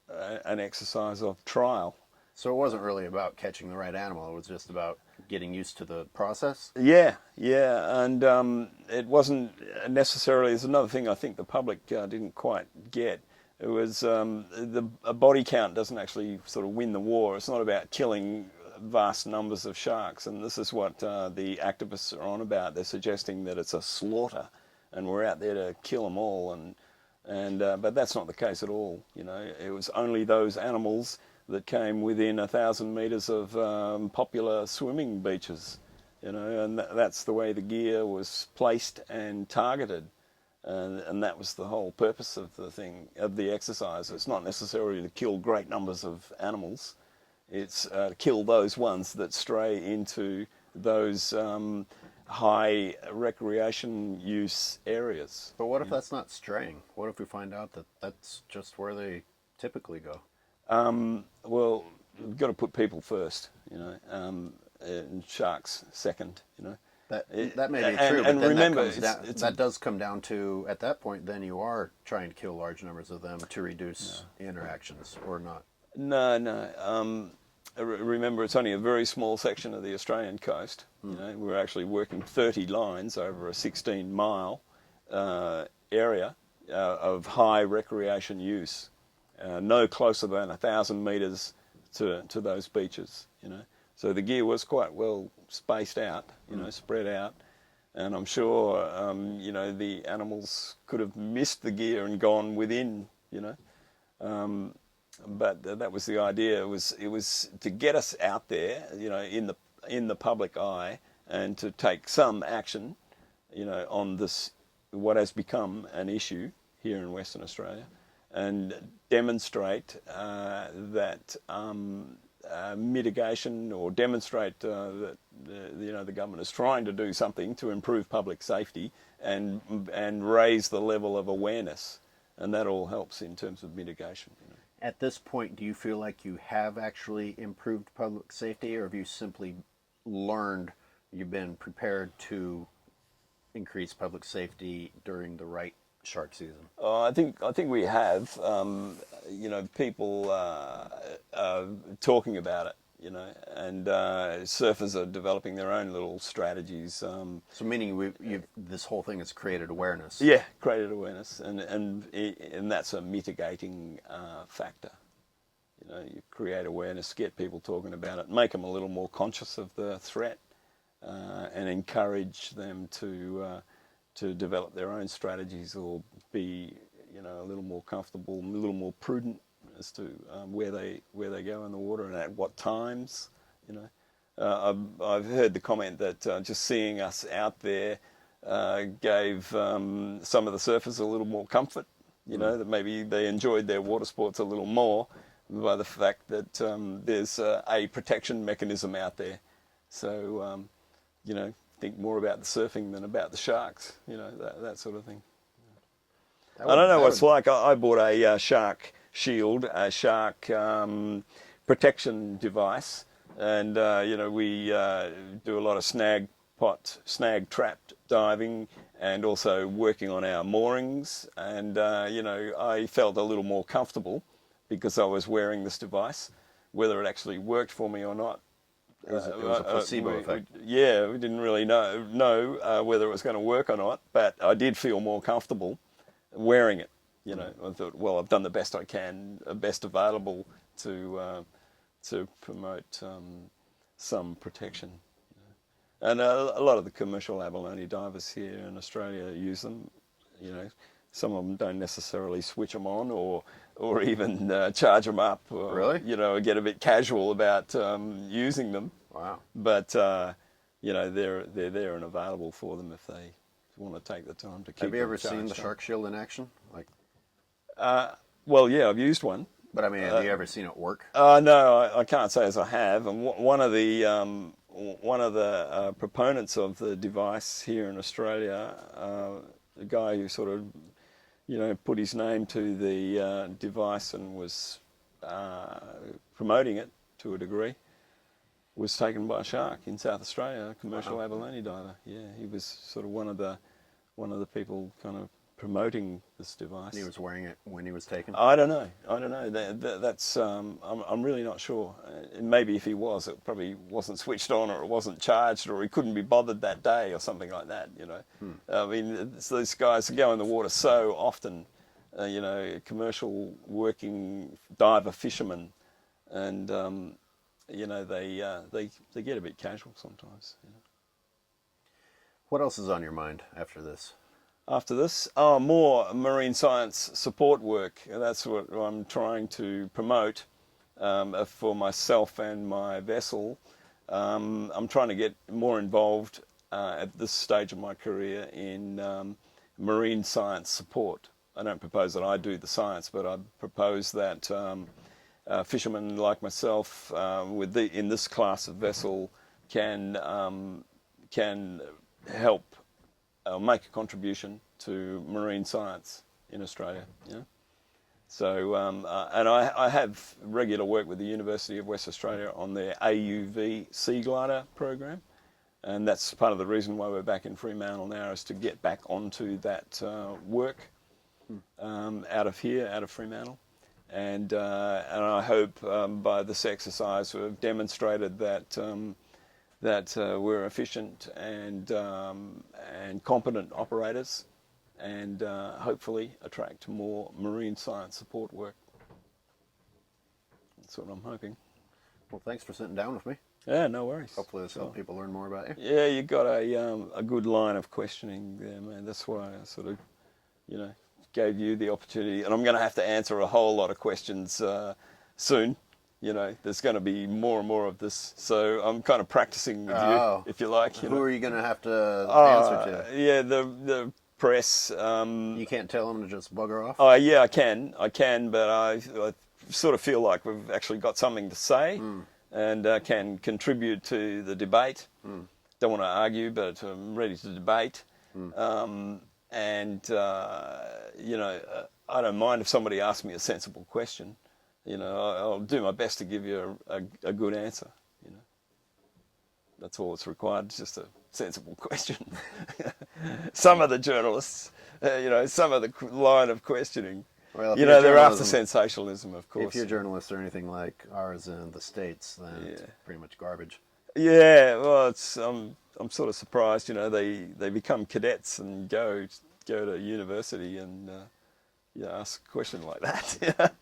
an exercise of trial. So it wasn't really about catching the right animal. It was just about getting used to the process. Yeah, yeah, and it wasn't necessarily. There's another thing I think the public didn't quite get. It was a body count doesn't actually sort of win the war. It's not about killing vast numbers of sharks, and this is what the activists are on about. They're suggesting that it's a slaughter, and we're out there to kill them all, and but that's not the case at all. You know, it was only those animals that came within 1,000 metres of popular swimming beaches, you know, and that's the way the gear was placed and targeted, and that was the whole purpose of the thing, of the exercise. It's not necessarily to kill great numbers of animals, it's to kill those ones that stray into those high recreation use areas. But what if that's not straying? What if we find out that that's just where they typically go? Well, we've got to put people first, you know, and sharks second, you know. That may be true, and but then remember, that does come down to, at that point, then you are trying to kill large numbers of them to reduce interactions, or not. No, no. Remember, it's only a very small section of the Australian coast. You know, we're actually working 30 lines over a 16-mile area of high recreation use. No closer than 1,000 metres to those beaches, you know. So the gear was quite well spaced out, you know, spread out. And I'm sure, you know, the animals could have missed the gear and gone within, you know. But that was the idea. It was to get us out there, you know, in the public eye, and to take some action, you know, on this, what has become an issue here in Western Australia, and demonstrate that mitigation, or demonstrate that you know, the government is trying to do something to improve public safety and raise the level of awareness, and that all helps in terms of mitigation. You know. At this point, do you feel like you have actually improved public safety, or have you simply learned, you've been prepared to increase public safety during the right shark season? I think we have, you know, people talking about it, you know, and surfers are developing their own little strategies. So meaning this whole thing has created awareness. Yeah, created awareness, and that's a mitigating factor. You know, you create awareness, get people talking about it, make them a little more conscious of the threat, and encourage them to develop their own strategies, or be, you know, a little more comfortable, a little more prudent as to where they go in the water and at what times. You know, I've heard the comment that just seeing us out there gave some of the surfers a little more comfort. You know, that maybe they enjoyed their water sports a little more by the fact that there's a protection mechanism out there. So, you know, think more about the surfing than about the sharks, you know, that sort of thing. I don't know what it's like. I bought a shark shield, a shark protection device, and, you know, we do a lot of snag trapped diving, and also working on our moorings, and, you know, I felt a little more comfortable because I was wearing this device. Whether it actually worked for me or not, it was a placebo effect. We didn't really know whether it was going to work or not, but I did feel more comfortable wearing it. You know, I thought, well, I've done the best I can, best available to promote some protection. You know. And a lot of the commercial abalone divers here in Australia use them. You know, some of them don't necessarily switch them on, or even charge them up. Or, really? You know, get a bit casual about using them. Wow. But you know, they're there and available for them if they want to take the time to keep. Have you ever seen the shark shield in action? Like, well, yeah, I've used one. But I mean, have you ever seen it work? No, I can't say as I have. And one of the proponents of the device here in Australia, the guy who sort of, you know, put his name to the device and was promoting it to a degree, was taken by a shark in South Australia, a commercial abalone diver. Yeah, he was sort of one of the people kind of promoting this device. He was wearing it when he was taken. I don't know. That's I'm really not sure. Maybe if he was, it probably wasn't switched on, or it wasn't charged, or he couldn't be bothered that day, or something like that. I mean, these guys go in the water so often. Commercial working diver fishermen, and they get a bit casual sometimes. What else is on your mind after this? After this, more marine science support work. That's what I'm trying to promote for myself and my vessel. I'm trying to get more involved at this stage of my career in marine science support. I don't propose that I do the science, but I propose that fishermen like myself, in this class of vessel, can help make a contribution to marine science in Australia. So, and I have regular work with the University of West Australia on their AUV Sea Glider program, and that's part of the reason why we're back in Fremantle now, is to get back onto that work out of here, out of Fremantle. And I hope by this exercise we've demonstrated that we're efficient and competent operators, and hopefully attract more marine science support work. That's what I'm hoping. Well, thanks for sitting down with me. Yeah, no worries. Hopefully this helps people learn more about you. Yeah, you got a good line of questioning there, man. That's why I sort of, gave you the opportunity, and I'm going to have to answer a whole lot of questions soon. There's going to be more and more of this, so I'm kind of practicing with you, if you like. Who are you going to have to answer to? Yeah, the press. You can't tell them to just bugger off? Oh, yeah, I can, but I sort of feel like we've actually got something to say and can contribute to the debate. Don't want to argue, but I'm ready to debate. I don't mind if somebody asks me a sensible question. I'll do my best to give you a good answer. That's all that's required. It's just a sensible question. Some of the journalists, some of the line of questioning, well, they're after sensationalism, of course. If your journalists are anything like ours in the States, then it's pretty much garbage. Yeah, well, I'm sort of surprised. They become cadets and go to university and ask a question like that.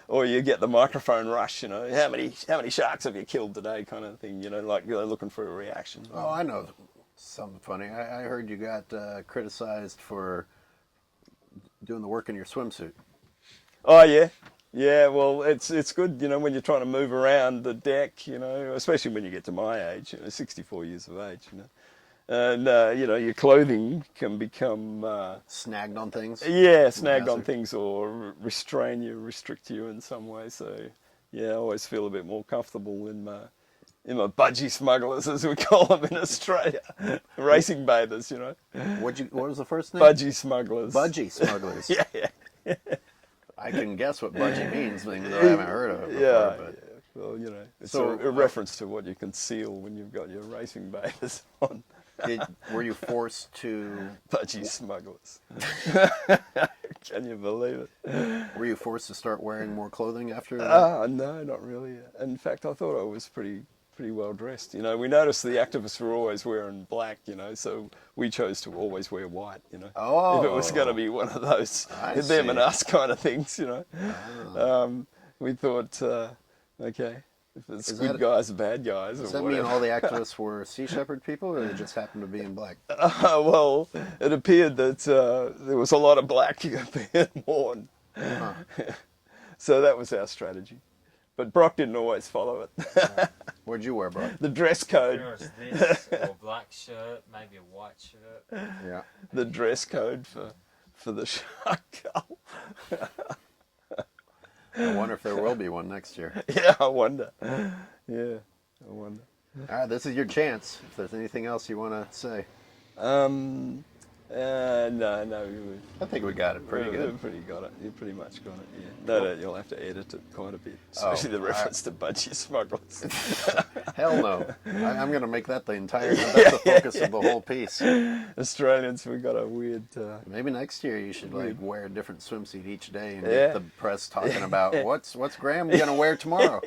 Or you get the microphone rush. How many sharks have you killed today, kind of thing. Like they're looking for a reaction. Oh, I know something funny. I heard you got criticized for doing the work in your swimsuit. Oh yeah. Yeah, well, it's good, when you're trying to move around the deck, especially when you get to my age, 64 years of age, and your clothing can become snagged on things. Yeah, snagged on things, or restrict you in some way. So yeah, I always feel a bit more comfortable in my budgie smugglers, as we call them in Australia, racing bathers. What was the first name? Budgie smugglers. Budgie smugglers. Yeah. I can guess what budgie means, even though I haven't heard of it before. Yeah, but... Well, it's a reference to what you conceal when you've got your racing bathers on. Were you forced to... Budgie smugglers. Can you believe it? Were you forced to start wearing more clothing after that? No, not really. In fact, I thought I was pretty well dressed. We noticed the activists were always wearing black, so we chose to always wear white, Oh. If it was going to be one of those them and us kind of things, Oh. We thought, okay, if it's good guys or bad guys. Does that mean all the activists were Sea Shepherd people, or they just happened to be in black? Well, it appeared that there was a lot of black being worn. Uh-huh. So that was our strategy. But Brock didn't always follow it. What'd you wear, Brock? The dress code. There was this, or a black shirt, maybe a white shirt. Yeah. The dress code for the shark cull. I wonder if there will be one next year. Yeah, I wonder. Yeah, I wonder. All right, this is your chance. If there's anything else you want to say. No. I think we got it pretty good. You pretty much got it, yeah. No, you'll have to edit it quite a bit, especially the reference to budgie smugglers. Hell no. I'm going to make that the entire. That's the focus of the whole piece. Australians, we got a weird. Maybe next year you should like wear a different swimsuit each day and Yeah. get the press talking about what's Graham going to wear tomorrow.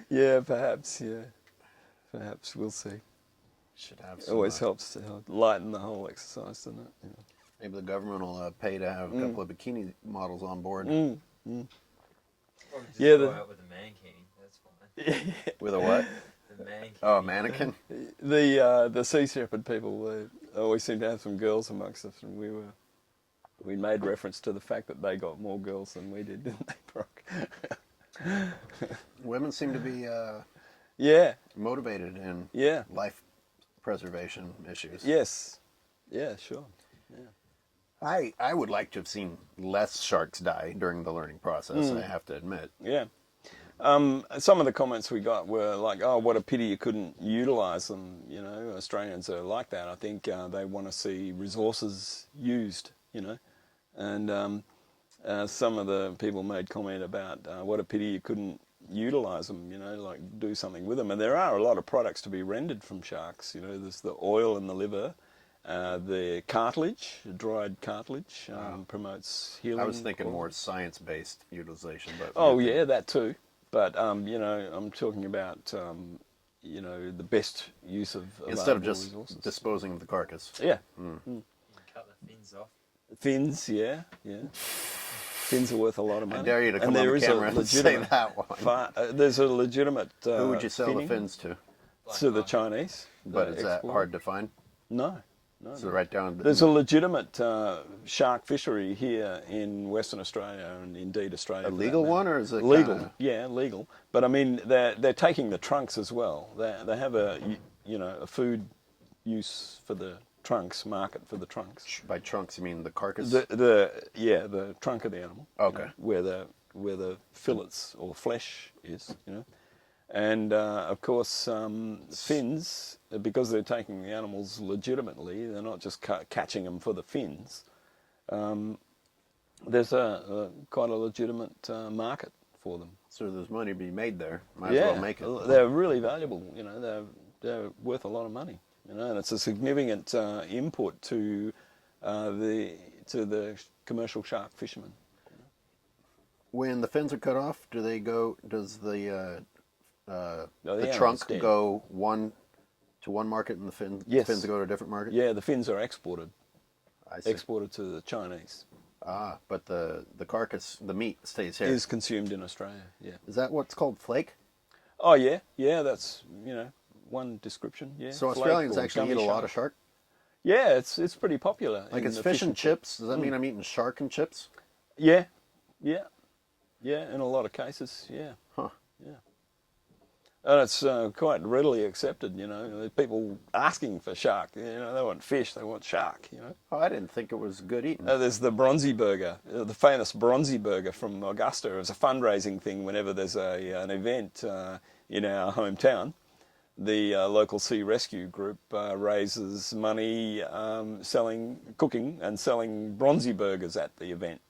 Yeah, perhaps. Yeah, perhaps we'll see. Should have It some, always helps to lighten the whole exercise, doesn't it? Yeah. maybe the government will pay to have a couple of bikini models on board. Or just Yeah, go the- out with a mankini. That's fine. With a what? The mankini. Oh, a mannequin? The Sea Shepherd people they always seem to have some girls amongst us, and we made reference to the fact that they got more girls than we did, didn't they, Brock? Women seem to be Yeah, motivated in yeah, life preservation issues. yes, yeah, sure. I would like to have seen less sharks die during the learning process, I have to admit. Yeah. Some of the comments we got were like, "Oh, what a pity you couldn't utilise them." You know, Australians are like that. I think they want to see resources used. You know, and some of the people made comment about what a pity you couldn't utilise them. You know, like do something with them. And there are a lot of products to be rendered from sharks. You know, there's the oil in the liver. The cartilage, dried cartilage, promotes healing. I was thinking quality. more science-based utilization, but Oh yeah, that too. But you know, I'm talking about you know, the best use of instead of available just resources. disposing of the carcass. Yeah, You can cut the fins off. fins. Yeah, yeah. Fins are worth a lot of money. I dare you to come and on there the is a camera and say legitimate that one. there's a legitimate. Who would you sell finning the fins to? to the Chinese? But the is that export. hard to find? No, no. So right down. There's a legitimate shark fishery here in Western Australia, and indeed Australia. a for that legal matter. one, or is it Legal, kinda- yeah, legal. But I mean, they're taking the trunks as well. They have a food use for the trunks, market for the trunks. by trunks? You mean the carcass? The trunk of the animal. you Okay. know, where the fillets or flesh is, you know. And of course, fins, because they're taking the animals legitimately, they're not just catching them for the fins. There's quite a legitimate market for them. So there's money to be made there. Might as well make it. They're really valuable. You know, they're worth a lot of money. You know, and it's a significant input to the commercial shark fishermen. When the fins are cut off, do they go? Does the animal's trunk dead. go to one market and the Yes. fins go to a different market? Yeah, the fins are exported I see. to the Chinese. But the carcass, the meat stays here. Is consumed in Australia. Yeah. Is that what's called flake? Oh yeah, yeah. That's one description. Yeah. So Flake Australians or actually gummy eat a lot shark. of shark. Yeah, it's pretty popular. Like in it's the fish and chips. Does that mean I'm eating shark and chips? Yeah, yeah, yeah. In a lot of cases, yeah. Huh. Yeah. And it's quite readily accepted. You know, There's people asking for shark. You know, they want fish, they want shark. You know. Oh, I didn't think it was good eating. There's the Bronzy Burger, the famous Bronzy Burger from Augusta. It's a fundraising thing whenever there's an event in our hometown. The local sea rescue group raises money cooking and selling Bronzy Burgers at the event.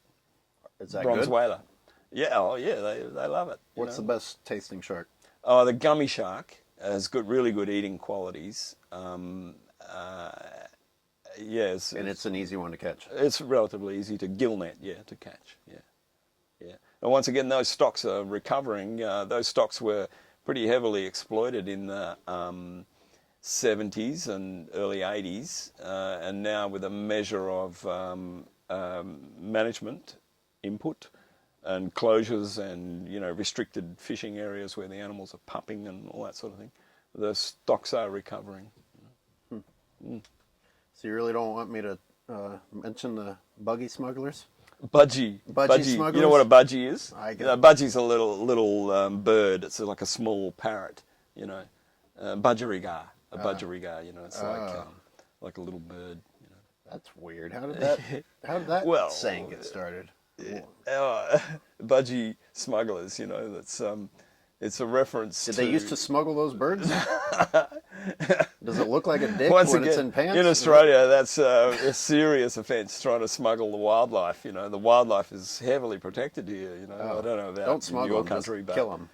Is that Bronze good? whaler. Yeah, oh yeah, they love it. you What's know. the best tasting shark? Oh, the gummy shark has really good eating qualities. Yes, And it's an easy one to catch. it's relatively easy to gill net, to catch, yeah. And once again, those stocks are recovering. Those stocks were pretty heavily exploited in the 70s and early 80s, and now with a measure of management input and closures and restricted fishing areas where the animals are pupping and all that sort of thing, the stocks are recovering. So you really don't want me to mention the buggy smugglers? Budgie. smugglers? You know what a budgie is? I get A budgie's a little bird. It's like a small parrot. Budgerigar. A budgerigar. It's like a little bird. That's weird. How did that Well, saying get started? Budgie smugglers. That's it's a reference. Did they used to smuggle those birds? Does it look like a dick Once when again, it's in pants? in Australia, that's a serious offence, trying to smuggle the wildlife. You know, the wildlife is heavily protected here. You know, I don't know about Don't in smuggle your them, country, just but kill them.